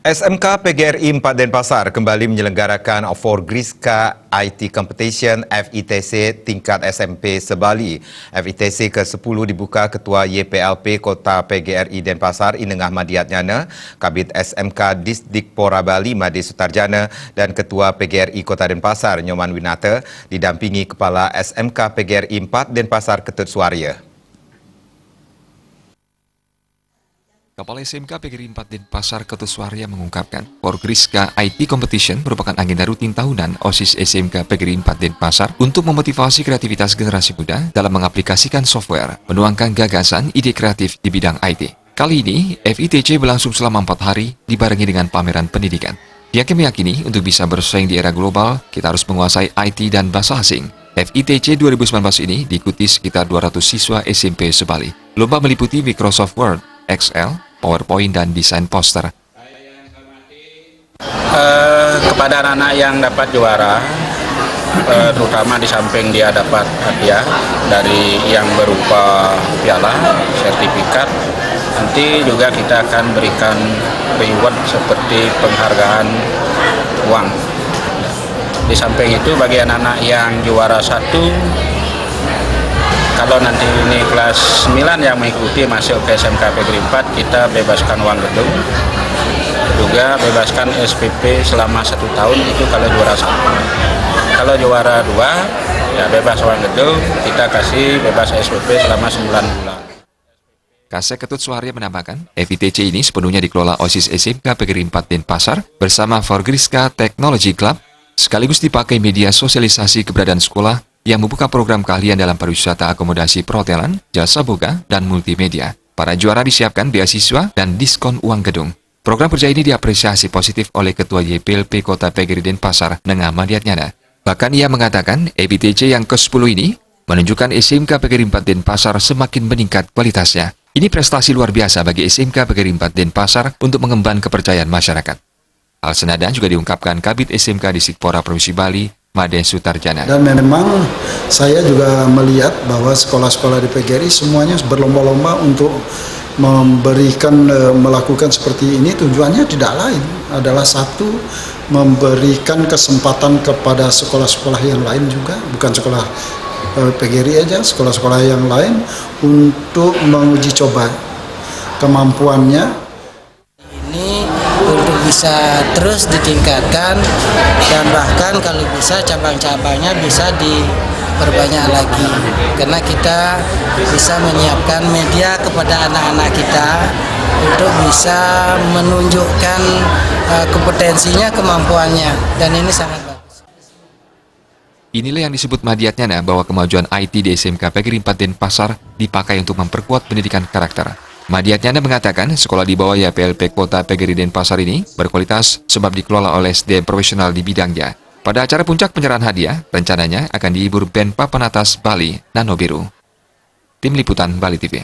SMK PGRI 4 Denpasar kembali menyelenggarakan Forgriska IT Competition FITC tingkat SMP Sebali. FITC ke-10 dibuka Ketua YPLP Kota PGRI Denpasar Inengah Madiatnyana, Kabid SMK Disdikpora Bali Made Sutarjana dan Ketua PGRI Kota Denpasar Nyoman Winata didampingi Kepala SMK PGRI 4 Denpasar Ketut Suarya. Kepala SMK PGRI 4 Denpasar Ketut Suarya mengungkapkan, Forgriska IT Competition merupakan agenda rutin tahunan OSIS SMK PGRI 4 Denpasar untuk memotivasi kreativitas generasi muda dalam mengaplikasikan software, menuangkan gagasan ide kreatif di bidang IT. Kali ini, FITC berlangsung selama 4 hari dibarengi dengan pameran pendidikan. Pihaknya meyakini untuk bisa bersaing di era global, kita harus menguasai IT dan bahasa asing. FITC 2019 ini diikuti sekitar 200 siswa SMP Sebali. Lomba meliputi Microsoft Word, Excel, PowerPoint, dan desain poster. Kepada anak-anak yang dapat juara, terutama di samping dia dapat hadiah dari yang berupa piala, sertifikat, nanti juga kita akan berikan reward seperti penghargaan uang. Di samping itu bagi anak-anak yang juara 1, kalau nanti ini kelas 9 yang mengikuti masuk ke SMK PGRI 4, kita bebaskan uang gedung, juga bebaskan SPP selama 1 tahun itu kalau juara 1. Kalau juara 2, ya bebas uang gedung, kita kasih bebas SPP selama 9 bulan. Kasek Ketut Suarya menambahkan, FITC ini sepenuhnya dikelola OSIS SMK PGRI 4 Denpasar bersama Forgriska Technology Club, sekaligus dipakai media sosialisasi keberadaan sekolah yang membuka program keahlian dalam pariwisata, akomodasi perhotelan, jasa boga, dan multimedia. Para juara disiapkan beasiswa dan diskon uang gedung. Program kerja ini diapresiasi positif oleh Ketua YPLP Kota PGRI Denpasar, Nengah Madiatnyana. Bahkan ia mengatakan FITC yang ke-10 ini menunjukkan SMK PGRI 4 Denpasar semakin meningkat kualitasnya. Ini prestasi luar biasa bagi SMK PGRI 4 Denpasar untuk mengemban kepercayaan masyarakat. Hal senada juga diungkapkan Kabid SMK Disdikpora Provinsi Bali, Made Sutarjana. Dan memang saya juga melihat bahwa sekolah-sekolah di PGRI semuanya berlomba-lomba untuk melakukan seperti ini. Tujuannya tidak lain, adalah satu, memberikan kesempatan kepada sekolah-sekolah yang lain juga, bukan sekolah PGRI aja, sekolah-sekolah yang lain untuk menguji coba kemampuannya. Untuk bisa terus ditingkatkan dan bahkan kalau bisa cabang-cabangnya bisa diperbanyak lagi, karena kita bisa menyiapkan media kepada anak-anak kita untuk bisa menunjukkan kompetensinya, kemampuannya, dan ini sangat bagus. Inilah yang disebut Madiatnyana bahwa kemajuan IT di SMK PGRI 4 Denpasar dipakai untuk memperkuat pendidikan karakter. Madiatnyana mengatakan sekolah di bawah YPLP Kota PGRI Denpasar ini berkualitas sebab dikelola oleh SDM profesional di bidangnya. Pada acara puncak penyerahan hadiah, rencananya akan dihibur band papan atas Bali, Nano Biru. Tim Liputan Bali TV.